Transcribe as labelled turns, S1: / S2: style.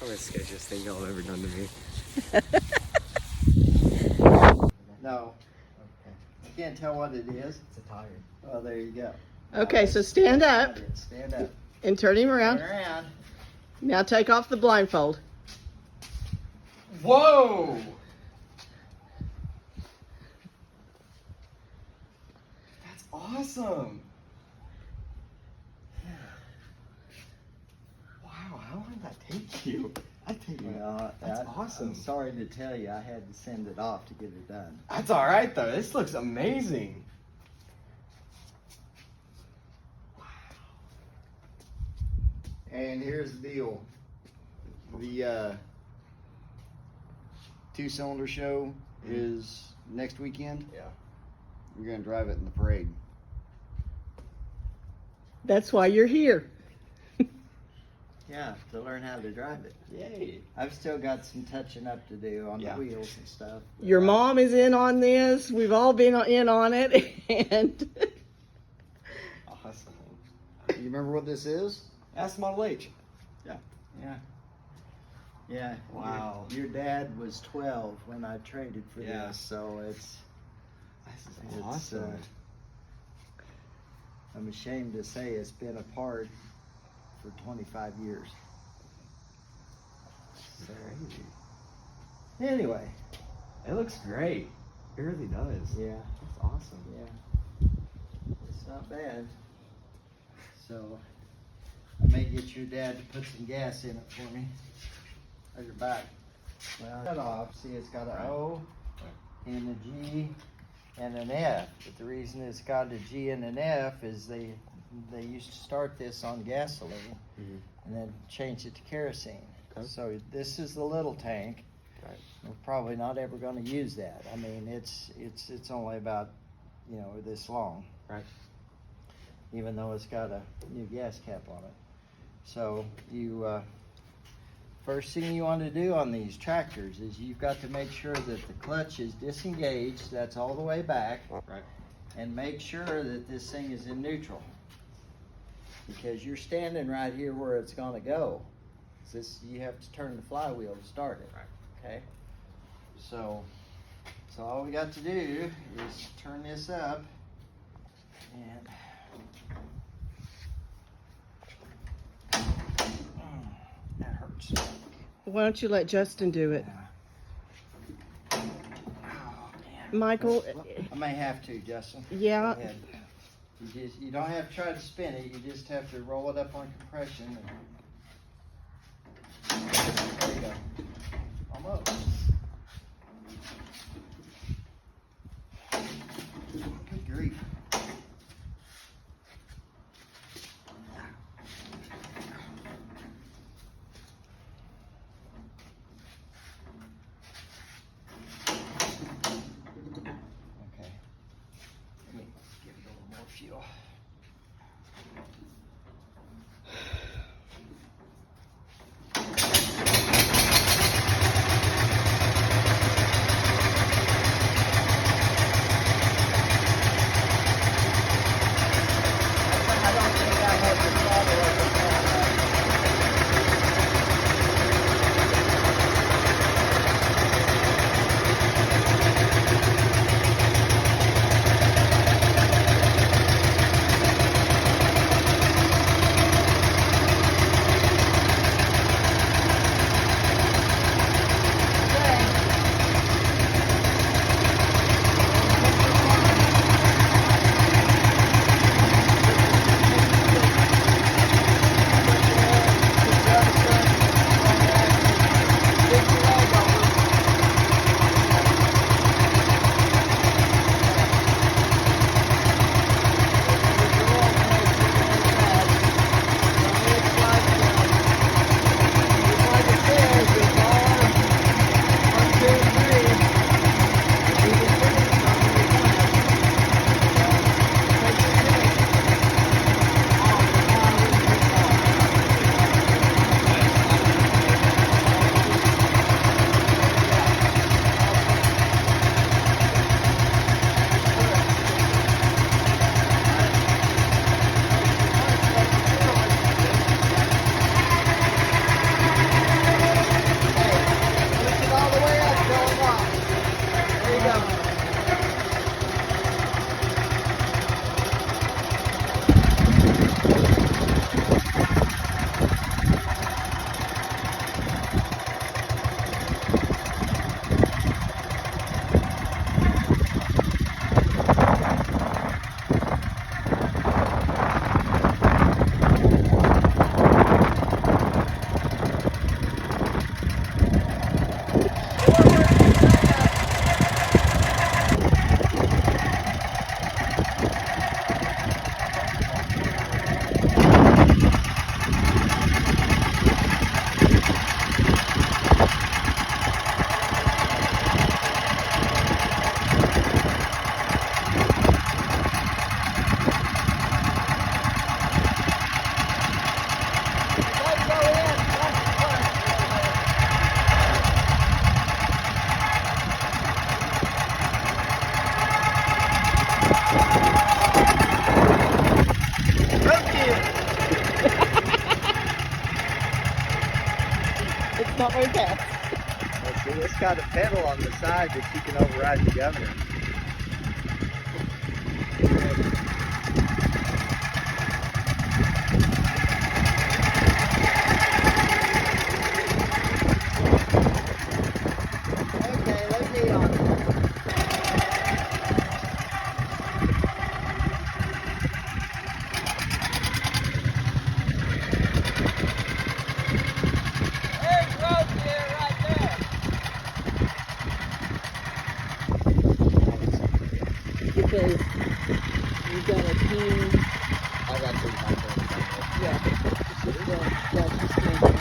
S1: the sketchiest thing y'all have ever done to me.
S2: No. Okay. I can't tell what it is.
S1: It's a tire.
S2: Oh, there you go.
S3: Okay, so stand up
S2: Stand up.
S3: and turn him around.
S2: Turn around.
S3: Now take off the blindfold.
S1: Whoa! That's awesome. Wow, how long did that take you? That take you.
S2: Well,
S1: That's awesome.
S2: I'm sorry to tell you, I had to send it off to get it done.
S1: That's all right though. This looks amazing.
S2: And here's the deal. The 2-cylinder show is next weekend.
S1: Yeah.
S2: We're gonna drive it in the parade.
S3: That's why you're here.
S2: Yeah, to learn how to drive it.
S1: Yay.
S2: I've still got some touching up to do on
S1: Yeah.
S2: the wheels and stuff.
S3: Your mom is in on this. We've all been in on it. And
S1: Awesome.
S2: You remember what this is?
S1: That's Model H.
S2: Yeah. Yeah.
S1: Wow.
S2: Your dad was 12 when I traded for
S1: Yeah.
S2: this, so it's
S1: This is awesome.
S2: I'm ashamed to say it's been apart for 25 years.
S1: Crazy.
S2: Anyway,
S1: It looks great. It really does.
S2: yeah,
S1: That's awesome.
S2: yeah. It's not bad. So, I may get your dad to put some gas in it for me. How's your back? Well, cut off. See, it's got an O and a G and an F. But the reason it's got a G and an F is they used to start this on gasoline
S1: Mhm.
S2: and then change it to kerosene.
S1: Okay.
S2: So this is the little tank.
S1: Right.
S2: We're probably not ever going to use that. I mean, it's only about, this long.
S1: Right.
S2: Even though it's got a new gas cap on it. So you, first thing you want to do on these tractors is you've got to make sure that the clutch is disengaged. That's all the way back.
S1: Right.
S2: And make sure that this thing is in neutral. Because you're standing right here where it's going to go. You have to turn the flywheel to start it.
S1: Right.
S2: Okay. So all we got to do is turn this up and that hurts.
S3: why don't you let Justin do it?
S2: Oh, man.
S3: Michael,
S2: I may have to, Justin.
S3: yeah,
S2: Go ahead. You don't have to try to spin it. You just have to roll it up on compression. There you go. Almost. Good grief. Okay. Let me give it a little more fuel. Well, see, it's got a pedal on the side that you can override the governor. Okay, let's eat on it. There's road here right there.
S3: Because you've got a team.
S2: I got 3 hot dogs.
S3: Yeah. Just, just